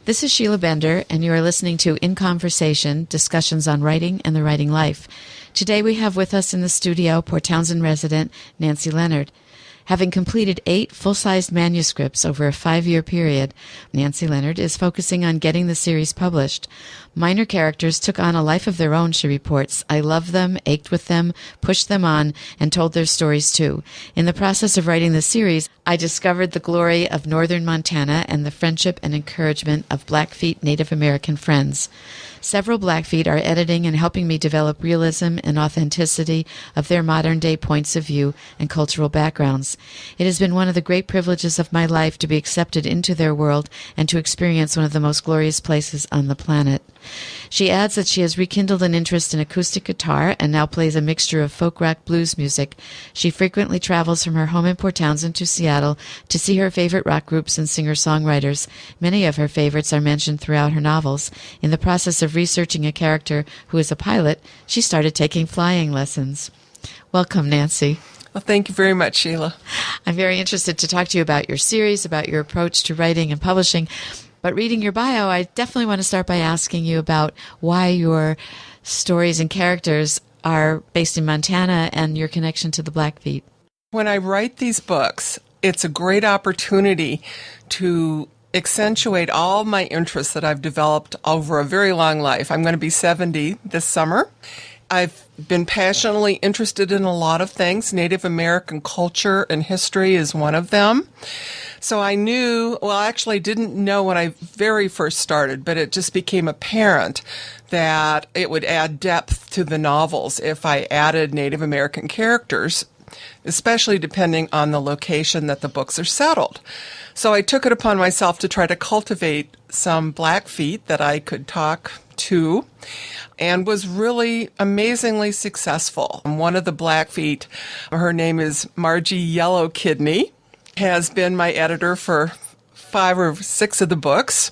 This is Sheila Bender, and you are listening to In Conversation, discussions on writing and the writing life. Today we have with us in the studio Port Townsend resident Nancy Leonard. Having completed 8 full-sized manuscripts over a 5-year period, Nancy Leonard is focusing on getting the series published. Minor characters took on a life of their own, she reports. I loved them, ached with them, pushed them on, and told their stories too. In the process of writing the series, I discovered the glory of northern Montana and the friendship and encouragement of Blackfeet Native American friends. Several Blackfeet are editing and helping me develop realism and authenticity of their modern-day points of view and cultural backgrounds. It has been one of the great privileges of my life to be accepted into their world and to experience one of the most glorious places on the planet. She adds that she has rekindled an interest in acoustic guitar and now plays a mixture of folk rock blues music. She frequently travels from her home in Port Townsend to Seattle to see her favorite rock groups and singer-songwriters. Many of her favorites are mentioned throughout her novels. In the process of researching a character who is a pilot, she started taking flying lessons. Welcome, Nancy. Well, thank you very much, Sheila. I'm very interested to talk to you about your series, about your approach to writing and publishing. But reading your bio, I definitely want to start by asking you about why your stories and characters are based in Montana and your connection to the Blackfeet. When I write these books, it's a great opportunity to accentuate all my interests that I've developed over a very long life. I'm going to be 70 this summer. I've been passionately interested in a lot of things. Native American culture and history is one of them. So I actually didn't know when I very first started, but it just became apparent that it would add depth to the novels if I added Native American characters, especially depending on the location that the books are settled. So I took it upon myself to try to cultivate some Blackfeet that I could talk to, and was really amazingly successful. One of the Blackfeet, her name is Margie Yellow Kidney, has been my editor for 5 or 6 of the books.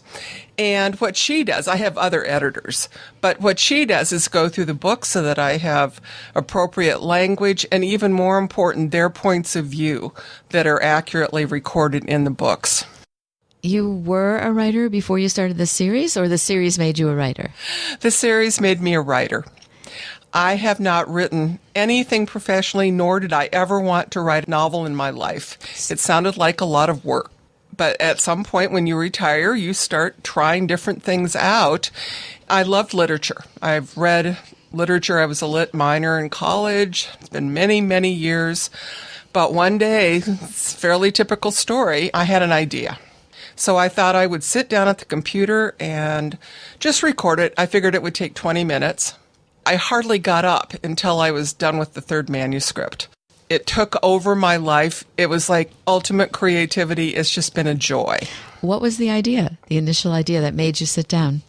And what she does, I have other editors, but what she does is go through the books so that I have appropriate language and, even more important, their points of view that are accurately recorded in the books. You were a writer before you started the series, or the series made you a writer? The series made me a writer. I have not written anything professionally, nor did I ever want to write a novel in my life. It sounded like a lot of work. But at some point when you retire, you start trying different things out. I loved literature. I've read literature. I was a lit minor in college. It's been many, many years. But one day, it's a fairly typical story, I had an idea. So I thought I would sit down at the computer and just record it. I figured it would take 20 minutes. I hardly got up until I was done with the 3rd manuscript. It took over my life. It was like ultimate creativity. It's just been a joy. What was the idea, the initial idea that made you sit down?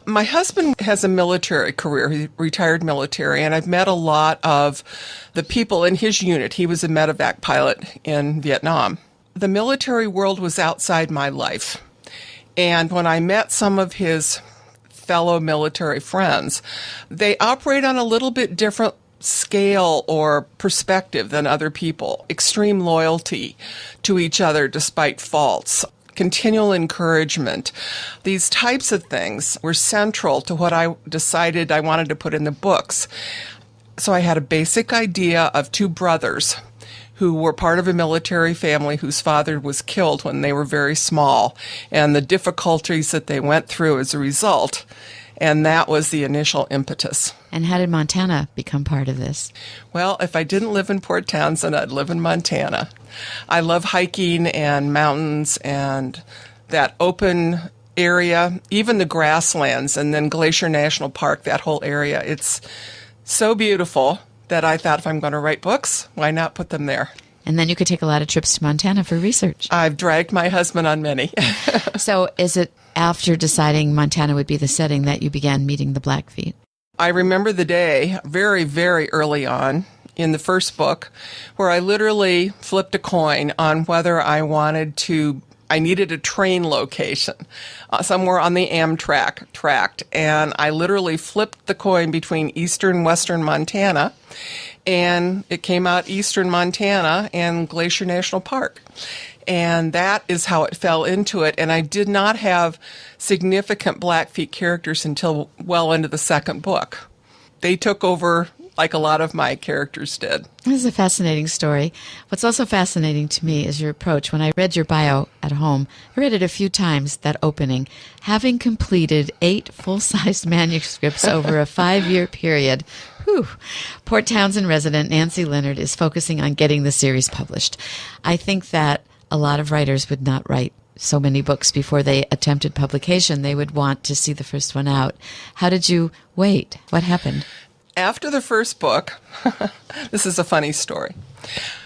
My husband has a military career. He retired military, and I've met a lot of the people in his unit. He was a medevac pilot in Vietnam. The military world was outside my life. And when I met some of his fellow military friends, they operate on a little bit different scale or perspective than other people. Extreme loyalty to each other despite faults, continual encouragement. These types of things were central to what I decided I wanted to put in the books. So I had a basic idea of 2 brothers who were part of a military family whose father was killed when they were very small, and the difficulties that they went through as a result. And that was the initial impetus. And how did Montana become part of this? Well, if I didn't live in Port Townsend, I'd live in Montana. I love hiking and mountains and that open area, even the grasslands, and then Glacier National Park, that whole area. It's so beautiful that I thought, if I'm going to write books, why not put them there? And then you could take a lot of trips to Montana for research. I've dragged my husband on many. So is it after deciding Montana would be the setting that you began meeting the Blackfeet? I remember the day very, very early on in the first book where I literally flipped a coin on whether I needed a train location somewhere on the Amtrak tract. And I literally flipped the coin between eastern and western Montana. and it came out eastern Montana and Glacier National Park. And that is how it fell into it. And I did not have significant Blackfeet characters until well into the second book. They took over like a lot of my characters did. This is a fascinating story. What's also fascinating to me is your approach. When I read your bio at home, I read it a few times, that opening. Having completed 8 full-sized manuscripts over a 5-year period, whew, Port Townsend resident Nancy Leonard is focusing on getting the series published. I think that a lot of writers would not write so many books before they attempted publication. They would want to see the first one out. How did you wait? What happened? After the first book, this is a funny story.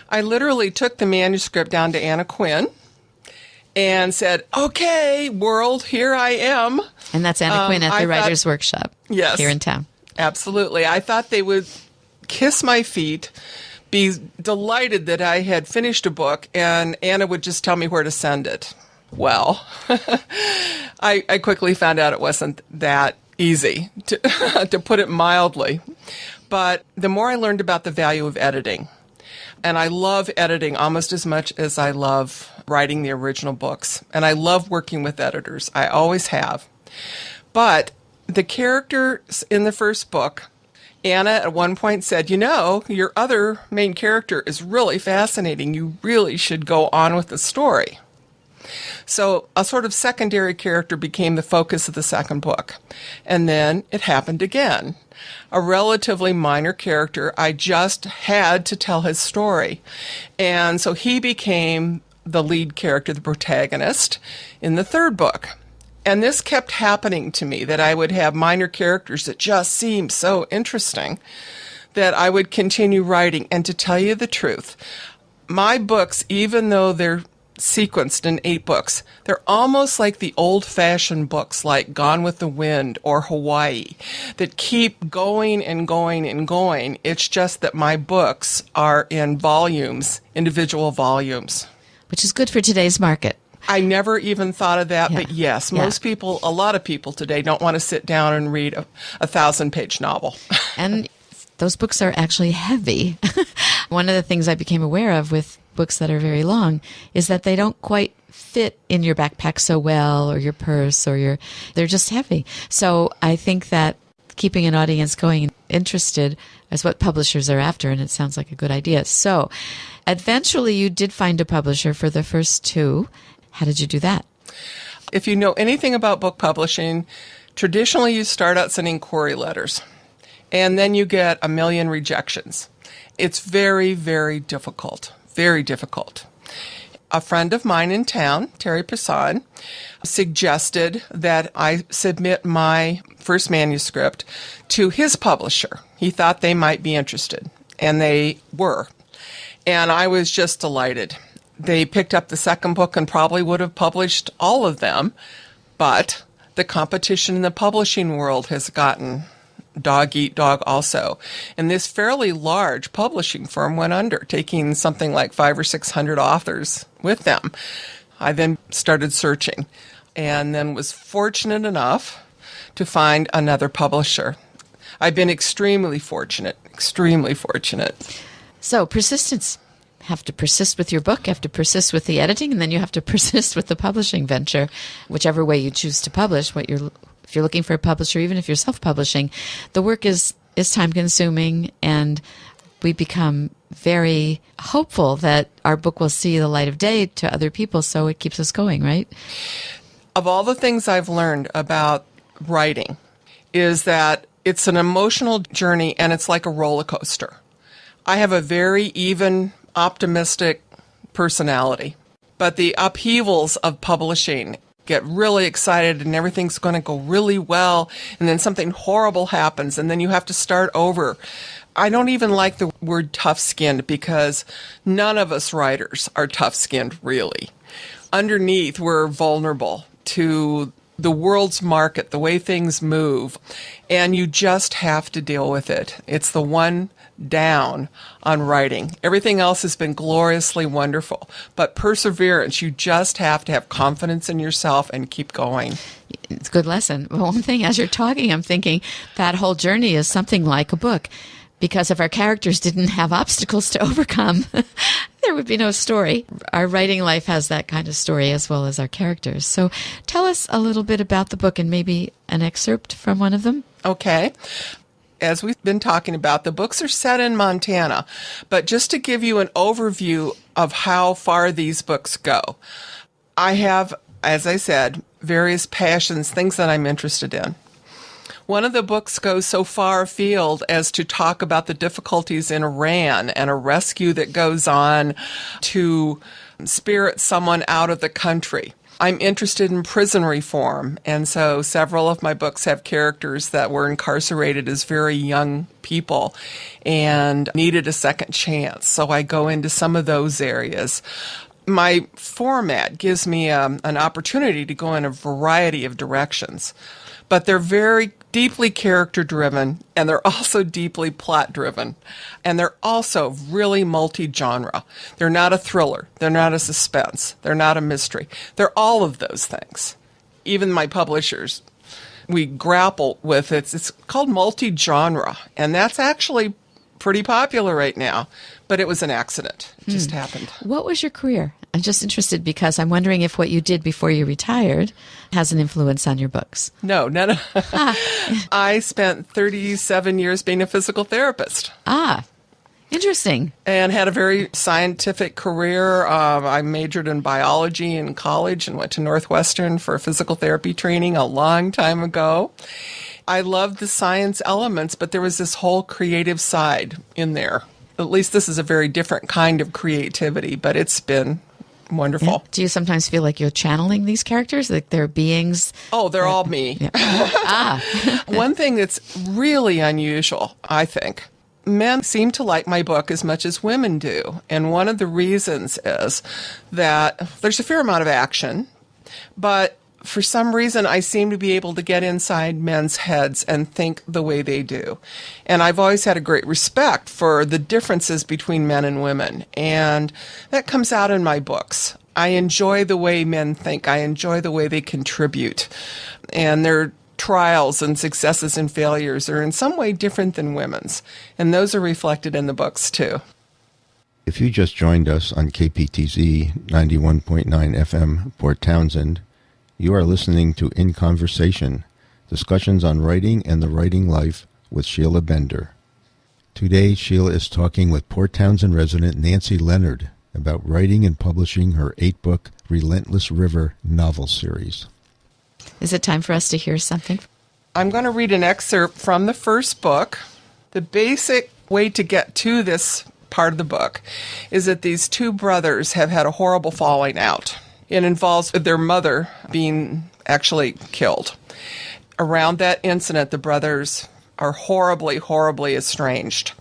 I literally took the manuscript down to Anna Quinn and said, "Okay, world, here I am." And that's Anna Quinn at the Writers' Workshop here in town. Absolutely. I thought they would kiss my feet, be delighted that I had finished a book, and Anna would just tell me where to send it. Well, I quickly found out it wasn't that easy, to put it mildly. But the more I learned about the value of editing, and I love editing almost as much as I love writing the original books, and I love working with editors. I always have. But the characters in the first book, Anna at one point said, your other main character is really fascinating. You really should go on with the story. So a sort of secondary character became the focus of the second book. And then it happened again. A relatively minor character, I just had to tell his story. And so he became the lead character, the protagonist, in the third book. And this kept happening to me, that I would have minor characters that just seemed so interesting that I would continue writing. And to tell you the truth, my books, even though they're sequenced in 8 books, they're almost like the old-fashioned books like Gone with the Wind or Hawaii that keep going and going and going. It's just that my books are in volumes, individual volumes. Which is good for today's market. I never even thought of that, but yes, most people, a lot of people today don't want to sit down and read a 1,000-page novel. And those books are actually heavy. One of the things I became aware of with books that are very long is that they don't quite fit in your backpack so well, or your purse, or they're just heavy. So I think that keeping an audience going and interested is what publishers are after, and it sounds like a good idea. So eventually you did find a publisher for the first 2. How did you do that? If you know anything about book publishing, traditionally you start out sending query letters, and then you get a million rejections. It's very, very difficult. Very difficult. A friend of mine in town, Terry Passan, suggested that I submit my first manuscript to his publisher. He thought they might be interested, and they were. And I was just delighted. They picked up the second book and probably would have published all of them, but the competition in the publishing world has gotten dog eat dog also. And this fairly large publishing firm went under, taking something like 500 or 600 authors with them. I then started searching, and then was fortunate enough to find another publisher. I've been extremely fortunate, extremely fortunate. So persistence. Have to persist with your book, have to persist with the editing, and then you have to persist with the publishing venture, whichever way you choose to publish. If you're looking for a publisher, even if you're self-publishing, the work is time-consuming, and we become very hopeful that our book will see the light of day to other people, so it keeps us going, right? Of all the things I've learned about writing is that it's an emotional journey, and it's like a roller coaster. I have a very even, optimistic personality, but the upheavals of publishing, get really excited and everything's going to go really well, and then something horrible happens, and then you have to start over. I don't even like the word tough-skinned, because none of us writers are tough-skinned, really. Underneath, we're vulnerable to the world's market, the way things move, and you just have to deal with it. It's the one down on writing. Everything else has been gloriously wonderful, but perseverance, you just have to have confidence in yourself and keep going. It's a good lesson. But one thing, as you're talking, I'm thinking that whole journey is something like a book. Because if our characters didn't have obstacles to overcome, there would be no story. Our writing life has that kind of story as well as our characters. So tell us a little bit about the book and maybe an excerpt from one of them. Okay. As we've been talking about, the books are set in Montana. But just to give you an overview of how far these books go, I have, as I said, various passions, things that I'm interested in. One of the books goes so far afield as to talk about the difficulties in Iran and a rescue that goes on to spirit someone out of the country. I'm interested in prison reform, and so several of my books have characters that were incarcerated as very young people and needed a second chance. So I go into some of those areas. My format gives me an opportunity to go in a variety of directions, but they're very deeply character-driven, and they're also deeply plot-driven. And they're also really multi-genre. They're not a thriller. They're not a suspense. They're not a mystery. They're all of those things. Even my publishers, we grapple with it. It's called multi-genre, and that's actually pretty popular right now. But it was an accident. It just happened. What was your career? I'm just interested because I'm wondering if what you did before you retired has an influence on your books. No, none of I spent 37 years being a physical therapist. Ah, interesting. And had a very scientific career. I majored in biology in college and went to Northwestern for physical therapy training a long time ago. I loved the science elements, but there was this whole creative side in there. At least this is a very different kind of creativity, but it's been wonderful. Yeah. Do you sometimes feel like you're channeling these characters, like they're beings? Oh, they're all me. Yeah. One thing that's really unusual, I think, men seem to like my book as much as women do. And one of the reasons is that there's a fair amount of action, but for some reason, I seem to be able to get inside men's heads and think the way they do. And I've always had a great respect for the differences between men and women. And that comes out in my books. I enjoy the way men think. I enjoy the way they contribute. And their trials and successes and failures are in some way different than women's. And those are reflected in the books, too. If you just joined us on KPTZ 91.9 FM, Port Townsend, you are listening to In Conversation, discussions on writing and the writing life with Sheila Bender. Today, Sheila is talking with Port Townsend resident Nancy Leonard about writing and publishing her 8-book Relentless River novel series. Is it time for us to hear something? I'm going to read an excerpt from the first book. The basic way to get to this part of the book is that these two brothers have had a horrible falling out. It involves their mother being actually killed. Around that incident, the brothers are horribly, horribly estranged.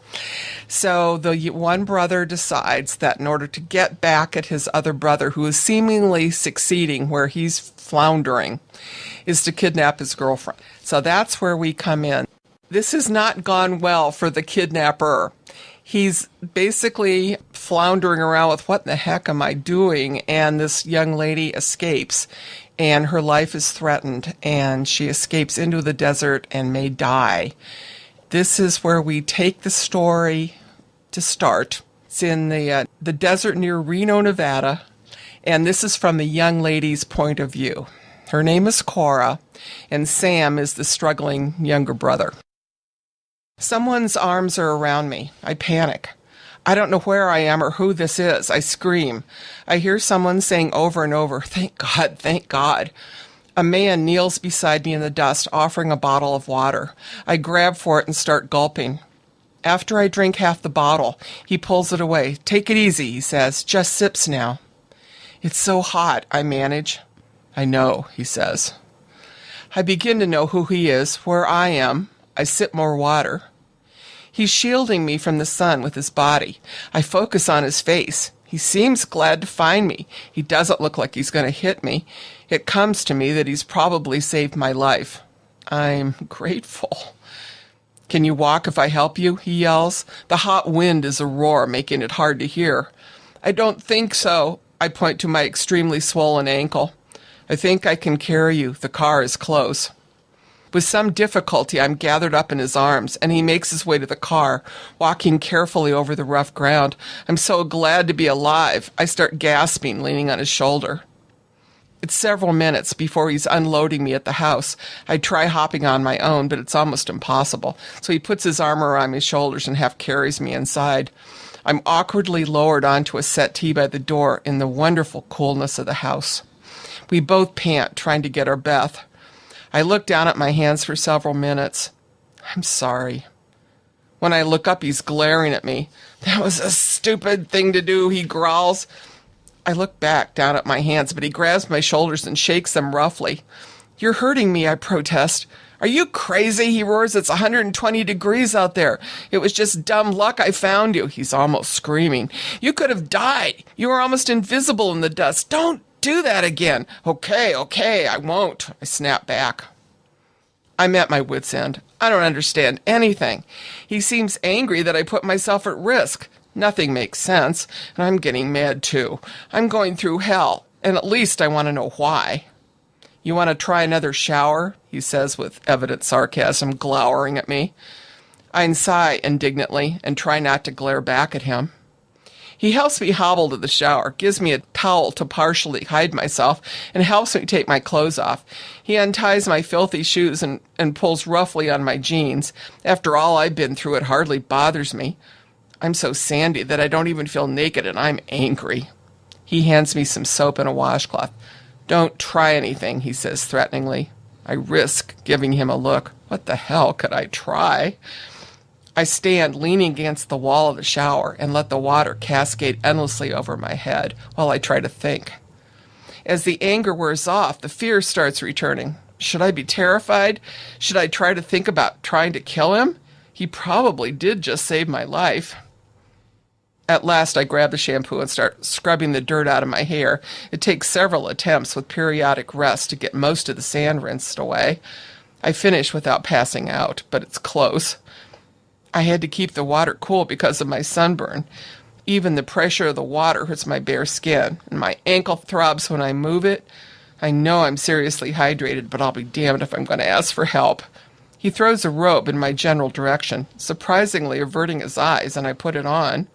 So the one brother decides that in order to get back at his other brother, who is seemingly succeeding where he's floundering, is to kidnap his girlfriend. So that's where we come in. This has not gone well for the kidnapper. He's basically floundering around with, what the heck am I doing? And this young lady escapes, and her life is threatened, and she escapes into the desert and may die. This is where we take the story to start. It's in the desert near Reno, Nevada, and this is from the young lady's point of view. Her name is Cora, and Sam is the struggling younger brother. Someone's arms are around me. I panic. I don't know where I am or who this is. I scream. I hear someone saying over and over, "Thank God, thank God." A man kneels beside me in the dust, offering a bottle of water. I grab for it and start gulping. After I drink half the bottle, he pulls it away. "Take it easy," he says. "Just sips now." "It's so hot," I manage. "I know," he says. I begin to know who he is, where I am. I sip more water. He's shielding me from the sun with his body. I focus on his face. He seems glad to find me. He doesn't look like he's going to hit me. It comes to me that he's probably saved my life. I'm grateful. "Can you walk if I help you?" he yells. The hot wind is a roar, making it hard to hear. "I don't think so." I point to my extremely swollen ankle. "I think I can carry you. The car is close." With some difficulty, I'm gathered up in his arms, and he makes his way to the car, walking carefully over the rough ground. I'm so glad to be alive. I start gasping, leaning on his shoulder. It's several minutes before he's unloading me at the house. I try hopping on my own, but it's almost impossible. So he puts his arm around my shoulders and half carries me inside. I'm awkwardly lowered onto a settee by the door in the wonderful coolness of the house. We both pant, trying to get our breath. I look down at my hands for several minutes. I'm sorry. When I look up, he's glaring at me. That was a stupid thing to do, he growls. I look back down at my hands, but he grabs my shoulders and shakes them roughly. You're hurting me, I protest. Are you crazy? He roars. It's 120 degrees out there. It was just dumb luck I found you. He's almost screaming. You could have died. You were almost invisible in the dust. Don't do that again. Okay, I won't. I snap back. I'm at my wit's end. I don't understand anything. He seems angry that I put myself at risk. Nothing makes sense, and I'm getting mad too. I'm going through hell, and at least I want to know why. You want to try another shower? He says with evident sarcasm, glowering at me. I sigh indignantly and try not to glare back at him. He helps me hobble to the shower, gives me a towel to partially hide myself, and helps me take my clothes off. He unties my filthy shoes and pulls roughly on my jeans. After all I've been through, it hardly bothers me. I'm so sandy that I don't even feel naked, and I'm angry. He hands me some soap and a washcloth. Don't try anything, he says threateningly. I risk giving him a look. What the hell could I try? I stand leaning against the wall of the shower and let the water cascade endlessly over my head while I try to think. As the anger wears off, the fear starts returning. Should I be terrified? Should I try to think about trying to kill him? He probably did just save my life. At last, I grab the shampoo and start scrubbing the dirt out of my hair. It takes several attempts with periodic rests to get most of the sand rinsed away. I finish without passing out, but it's close. I had to keep the water cool because of my sunburn. Even the pressure of the water hurts my bare skin, and my ankle throbs when I move it. I know I'm seriously hydrated, but I'll be damned if I'm going to ask for help. He throws a robe in my general direction, surprisingly averting his eyes, and I put it on.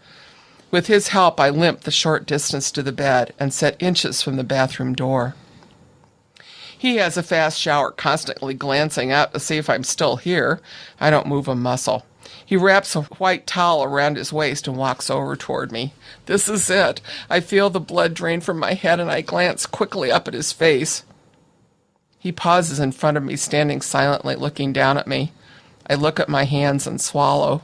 With his help, I limp the short distance to the bed and set inches from the bathroom door. He has a fast shower, constantly glancing out to see if I'm still here. I don't move a muscle. He wraps a white towel around his waist and walks over toward me. This is it. I feel the blood drain from my head, and I glance quickly up at his face. He pauses in front of me, standing silently, looking down at me. I look at my hands and swallow.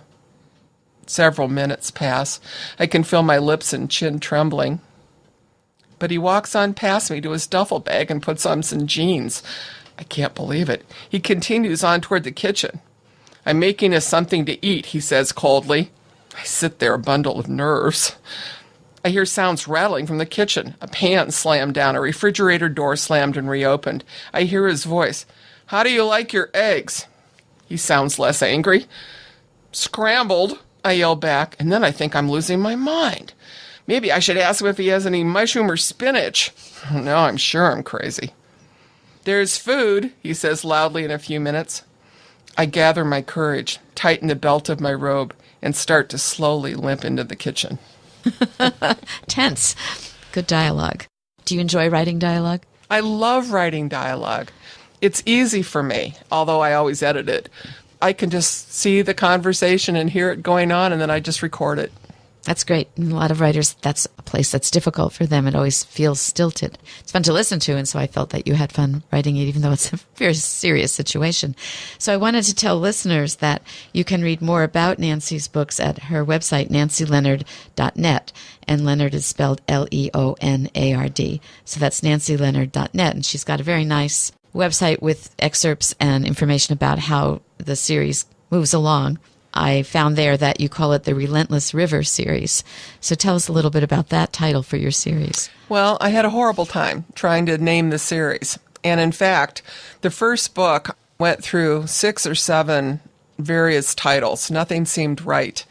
Several minutes pass. I can feel my lips and chin trembling. But he walks on past me to his duffel bag and puts on some jeans. I can't believe it. He continues on toward the kitchen. I'm making us something to eat, he says coldly. I sit there, a bundle of nerves. I hear sounds rattling from the kitchen. A pan slammed down, a refrigerator door slammed and reopened. I hear his voice. How do you like your eggs? He sounds less angry. Scrambled, I yell back, and then I think I'm losing my mind. Maybe I should ask him if he has any mushroom or spinach. No, I'm sure I'm crazy. There's food, he says loudly in a few minutes. I gather my courage, tighten the belt of my robe, and start to slowly limp into the kitchen. Tense. Good dialogue. Do you enjoy writing dialogue? I love writing dialogue. It's easy for me, although I always edit it. I can just see the conversation and hear it going on, and then I just record it. That's great. And a lot of writers, that's a place that's difficult for them. It always feels stilted. It's fun to listen to, and so I felt that you had fun writing it, even though it's a very serious situation. So I wanted to tell listeners that you can read more about Nancy's books at her website, nancyleonard.net, and Leonard is spelled Leonard. So that's nancyleonard.net, and she's got a very nice website with excerpts and information about how the series moves along. I found there that you call it the Relentless River series. So tell us a little bit about that title for your series. Well, I had a horrible time trying to name the series. And in fact, the first book went through 6 or 7 various titles. Nothing seemed right.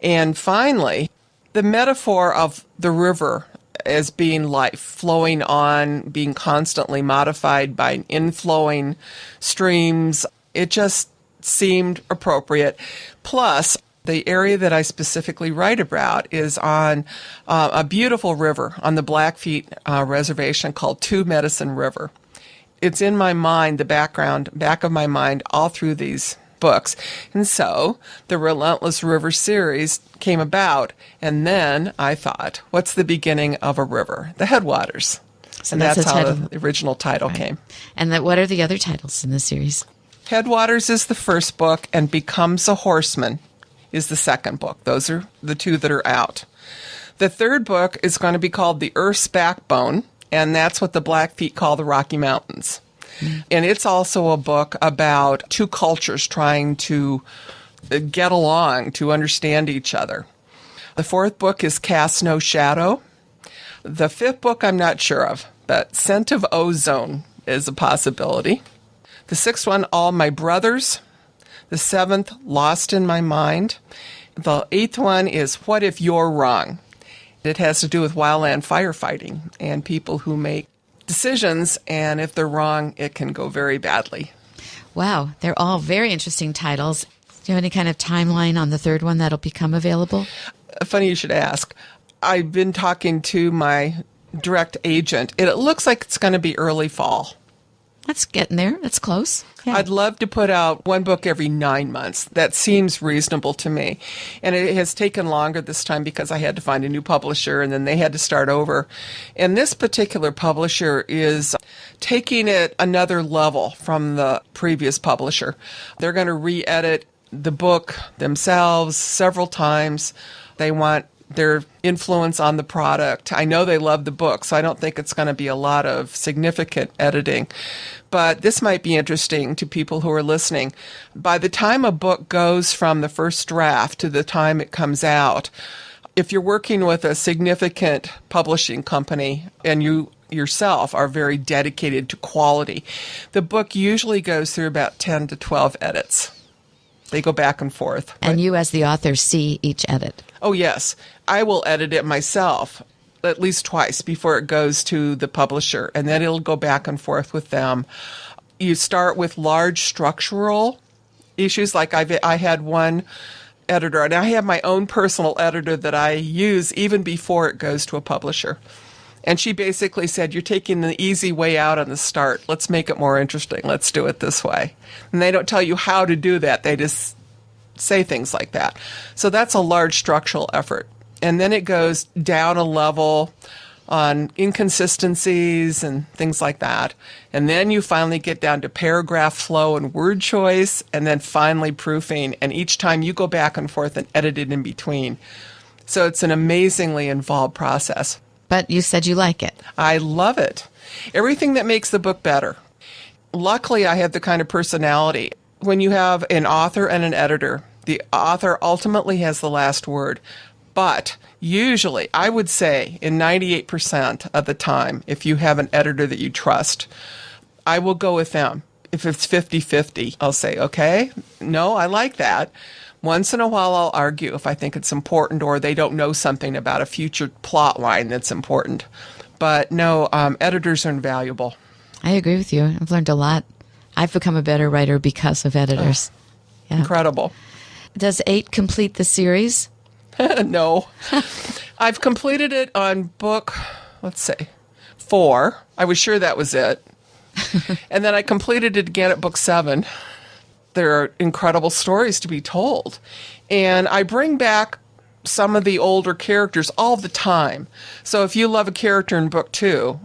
And finally, the metaphor of the river as being life, flowing on, being constantly modified by inflowing streams, It just seemed appropriate. Plus, the area that I specifically write about is on a beautiful river on the Blackfeet Reservation called Two Medicine River. It's in my mind, the back of my mind, all through these books. And so the Relentless River series came about, and then I thought, what's the beginning of a river? The headwaters. So and that's how the original title came. And what are the other titles in the series? Headwaters is the first book, and Becomes a Horseman is the second book. Those are the two that are out. The third book is going to be called The Earth's Backbone, and that's what the Blackfeet call the Rocky Mountains. And it's also a book about two cultures trying to get along, to understand each other. The fourth book is Cast No Shadow. The fifth book I'm not sure of, but Scent of Ozone is a possibility. The sixth one, All My Brothers. The seventh, Lost in My Mind. The eighth one is What If You're Wrong? It has to do with wildland firefighting and people who make decisions, and if they're wrong, it can go very badly. Wow, they're all very interesting titles. Do you have any kind of timeline on the third one that'll become available? Funny you should ask. I've been talking to my direct agent. It looks like it's going to be early fall. That's getting there. That's close. Yeah. I'd love to put out one book every 9 months. That seems reasonable to me. And it has taken longer this time because I had to find a new publisher and then they had to start over. And this particular publisher is taking it another level from the previous publisher. They're going to re-edit the book themselves several times. They want their influence on the product. I know they love the book, so I don't think it's going to be a lot of significant editing. But this might be interesting to people who are listening. By the time a book goes from the first draft to the time it comes out, if you're working with a significant publishing company and you yourself are very dedicated to quality, the book usually goes through about 10 to 12 edits. They go back and forth. And you as the author see each edit. Oh, yes. I will edit it myself at least twice before it goes to the publisher, and then it'll go back and forth with them. You start with large structural issues. Like I had one editor, and I have my own personal editor that I use even before it goes to a publisher. And she basically said, you're taking the easy way out on the start. Let's make it more interesting. Let's do it this way. And they don't tell you how to do that. They just say things like that. So that's a large structural effort. And then it goes down a level on inconsistencies and things like that. And then you finally get down to paragraph flow and word choice, and then finally proofing. And each time you go back and forth and edit it in between. So it's an amazingly involved process. But you said you like it. I love it. Everything that makes the book better. Luckily, I have the kind of personality. When you have an author and an editor, the author ultimately has the last word. But usually, I would say in 98% of the time, if you have an editor that you trust, I will go with them. If it's 50-50, I'll say, okay, no, I like that. Once in a while, I'll argue if I think it's important or they don't know something about a future plot line that's important. But no, editors are invaluable. I agree with you. I've learned a lot. I've become a better writer because of editors. Yeah. Incredible. Does 8 complete the series? No. I've completed it on book, let's say, 4. I was sure that was it. And then I completed it again at book 7. There are incredible stories to be told. And I bring back some of the older characters all the time. So if you love a character in book 2,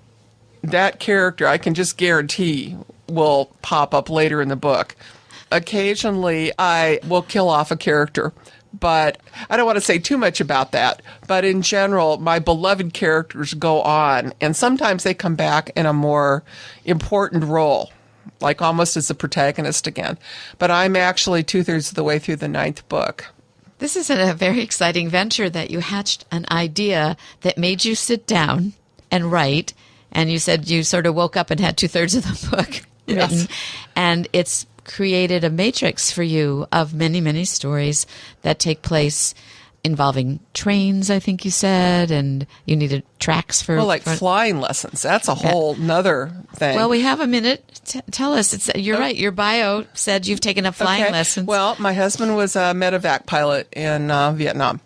that character, I can just guarantee, will pop up later in the book. Occasionally, I will kill off a character, but I don't want to say too much about that. But in general, my beloved characters go on, and sometimes they come back in a more important role, like almost as a protagonist again. But I'm actually 2/3 of the way through the 9th book. This is a very exciting venture that you hatched an idea that made you sit down and write. And you said you sort of woke up and had 2/3 of the book written. Yes. And it's created a matrix for you of many, many stories that take place involving trains, I think you said, and you needed tracks for... Well, like flying lessons. That's a whole nother thing. Well, we have a minute. Tell us. You're right. Your bio said you've taken up flying lessons. Well, my husband was a medevac pilot in Vietnam.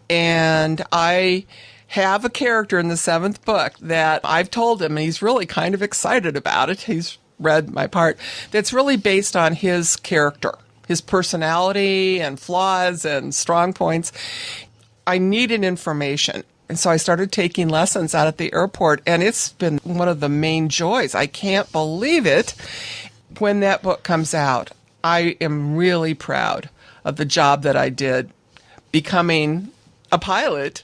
And I have a character in the 7th book that I've told him, and he's really kind of excited about it. He's read my part. That's really based on his character, his personality and flaws and strong points. I needed information. And so I started taking lessons out at the airport, and it's been one of the main joys. I can't believe it. When that book comes out, I am really proud of the job that I did becoming a pilot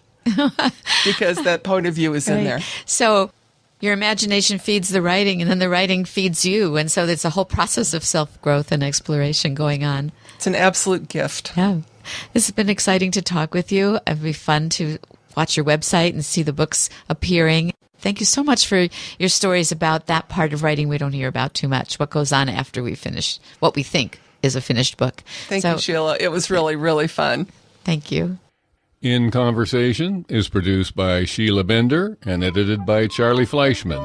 because that point of view is in there. So your imagination feeds the writing, and then the writing feeds you. And so it's a whole process of self-growth and exploration going on. It's an absolute gift. Yeah. This has been exciting to talk with you. It'd be fun to watch your website and see the books appearing. Thank you so much for your stories about that part of writing we don't hear about too much, what goes on after we finish what we think is a finished book. Thank you, Sheila. It was really, really fun. Thank you. In Conversation is produced by Sheila Bender and edited by Charlie Fleischman.